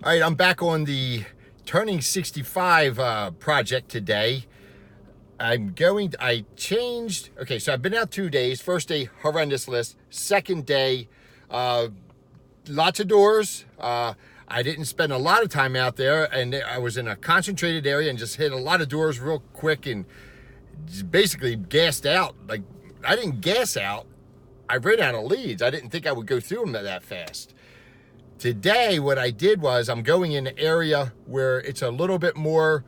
All right, I'm back on the turning 65 project today. I changed, okay, so I've been out 2 days. First day, horrendous list. Second day, lots of doors. I didn't spend a lot of time out there, and I was in a concentrated area and just hit a lot of doors real quick and just basically gassed out. Like, I didn't gas out. I ran out of leads. I didn't think I would go through them that fast. Today, what I did was I'm going in an area where it's a little bit more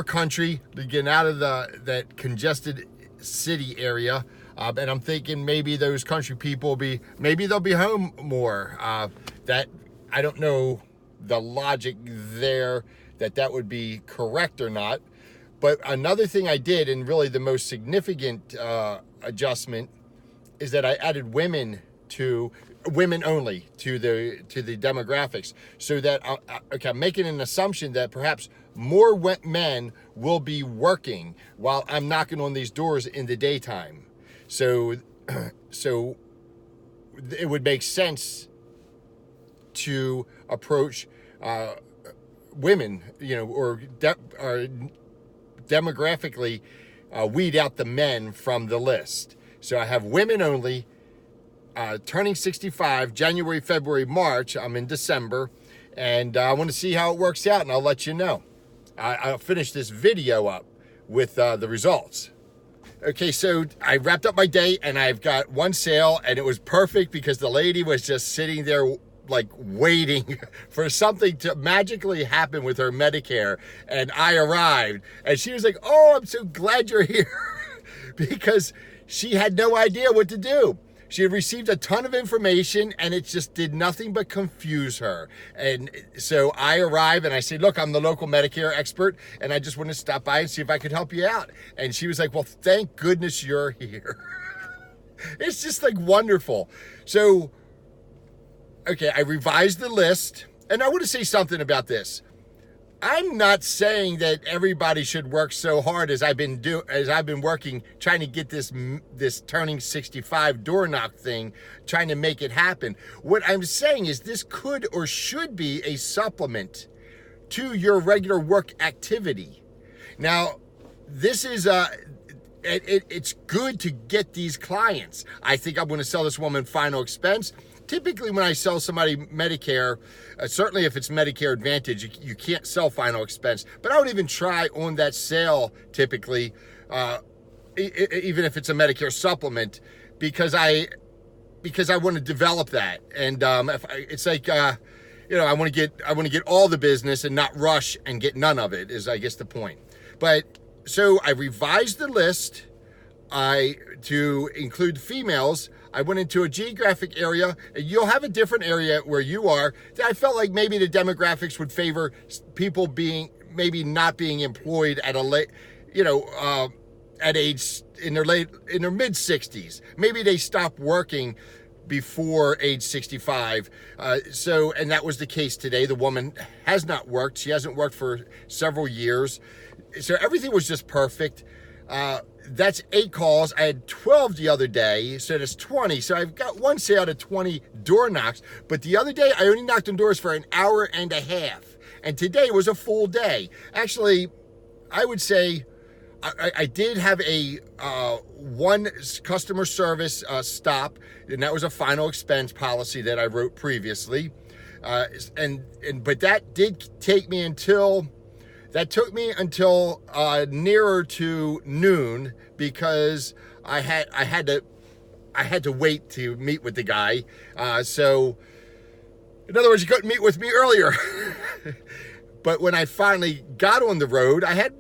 country to get out of that congested city area. And I'm thinking maybe those country people maybe they'll be home more. That I don't know the logic there that would be correct or not. But another thing I did, and really the most significant adjustment, is that I added women only to the demographics, so that I'm making an assumption that perhaps more men will be working while I'm knocking on these doors in the daytime. So it would make sense to approach women, or demographically weed out the men from the list. So I have women only. Turning 65, January, February, March. I'm in December, and I want to see how it works out, and I'll let you know. I'll finish this video up with the results. Okay, so I wrapped up my day, and I've got one sale, and it was perfect because the lady was just sitting there like waiting for something to magically happen with her Medicare, and I arrived, and she was like, "Oh, I'm so glad you're here," because she had no idea what to do. She had received a ton of information, and it just did nothing but confuse her. And so I arrived, and I said, "Look, I'm the local Medicare expert, and I just want to stop by and see if I could help you out." And she was like, "Well, thank goodness you're here." It's just like wonderful. So, okay, I revised the list, and I want to say something about this. I'm not saying that everybody should work so hard as I've been working, trying to get this turning 65 door knock thing, trying to make it happen. What I'm saying is this could or should be a supplement to your regular work activity. Now, this is it's good to get these clients. I think I'm going to sell this woman final expense. Typically, when I sell somebody Medicare, certainly if it's Medicare Advantage, you can't sell final expense. But I would even try on that sale typically, even if it's a Medicare supplement, because I want to develop that. And it's like I want to get all the business and not rush and get none of it. Is I guess the point. But so I revised the list. To include females. I went into a geographic area. You'll have a different area where you are. I felt like maybe the demographics would favor people not being employed at a late, at age in their mid 60s. Maybe they stop working before age 65. And that was the case today. The woman has not worked. She hasn't worked for several years. So everything was just perfect. That's 8 calls. I had 12 the other day, so that's 20. So I've got one sale to 20 door knocks. But the other day, I only knocked on doors for an hour and a half. And today was a full day. Actually, I would say I did have a one customer service stop, and that was a final expense policy that I wrote previously. But that did take me until... That took me until nearer to noon because I had to wait to meet with the guy. So, in other words, you couldn't meet with me earlier. But when I finally got on the road, I had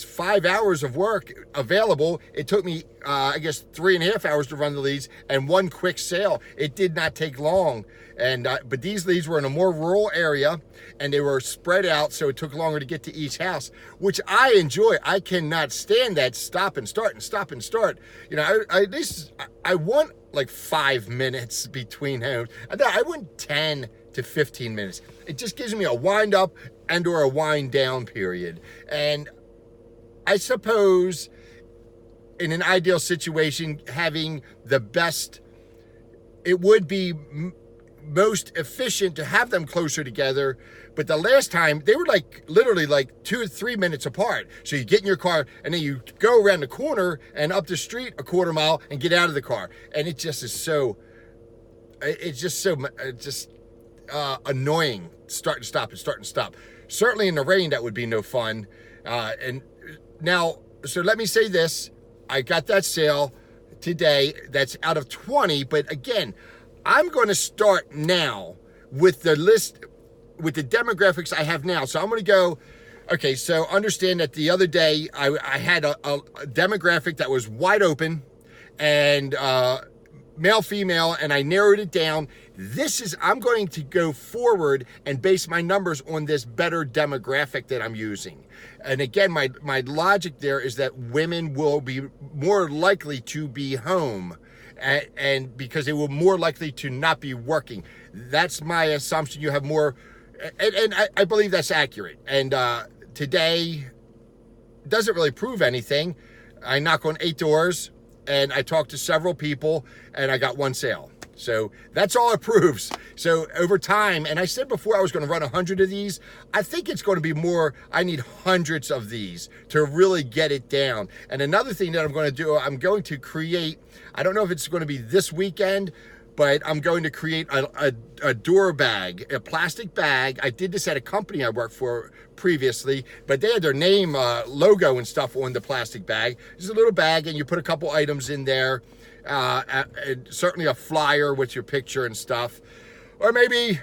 5 hours of work available. It took me 3.5 hours to run the leads and one quick sale. It did not take long. But these leads were in a more rural area and they were spread out, so it took longer to get to each house, which I enjoy. I cannot stand that stop and start and stop and start. I want like 5 minutes between homes. I want 10 to 15 minutes. It just gives me a wind up and or a wind down period. And I suppose in an ideal situation, having the best, it would be most efficient to have them closer together. But the last time they were like literally like 2 or 3 minutes apart. So you get in your car and then you go around the corner and up the street a quarter mile and get out of the car. And it just is so, it's just annoying. Start and stop and start and stop. Certainly in the rain, that would be no fun. And now, so let me say this. I got that sale today. That's out of 20. But again, I'm going to start now with the list, with the demographics I have now. So I'm going to go, okay, so understand that the other day I had a demographic that was wide open and male, female, and I narrowed it down. I'm going to go forward and base my numbers on this better demographic that I'm using. And again, my logic there is that women will be more likely to be home and because they will more likely to not be working. That's my assumption. You have more, and I believe that's accurate. And today doesn't really prove anything. I knock on 8 doors and I talked to several people and I got 1 sale. So that's all it proves. So over time, and I said before I was going to run 100 of these, I think it's going to be more. I need hundreds of these to really get it down. And another thing that I'm going to do, I'm going to create, I don't know if it's going to be this weekend, but I'm going to create a door bag, a plastic bag. I did this at a company I worked for previously, but they had their name, logo and stuff on the plastic bag. It's a little bag and you put a couple items in there. And certainly a flyer with your picture and stuff, or maybe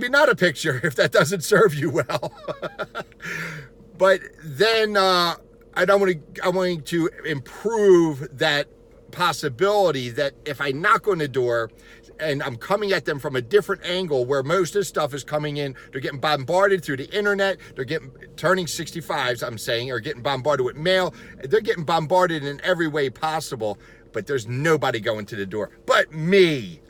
not a picture if that doesn't serve you well. But then I want to improve that possibility that if I knock on the door and I'm coming at them from a different angle where most of the stuff is coming in, they're getting bombarded through the internet, they're getting turning 65s, I'm saying, or getting bombarded with mail, they're getting bombarded in every way possible. But there's nobody going to the door but me.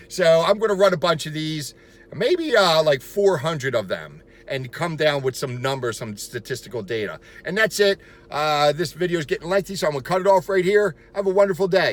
So I'm going to run a bunch of these, maybe like 400 of them, and come down with some numbers, some statistical data. And that's it. This video is getting lengthy, so I'm going to cut it off right here. Have a wonderful day.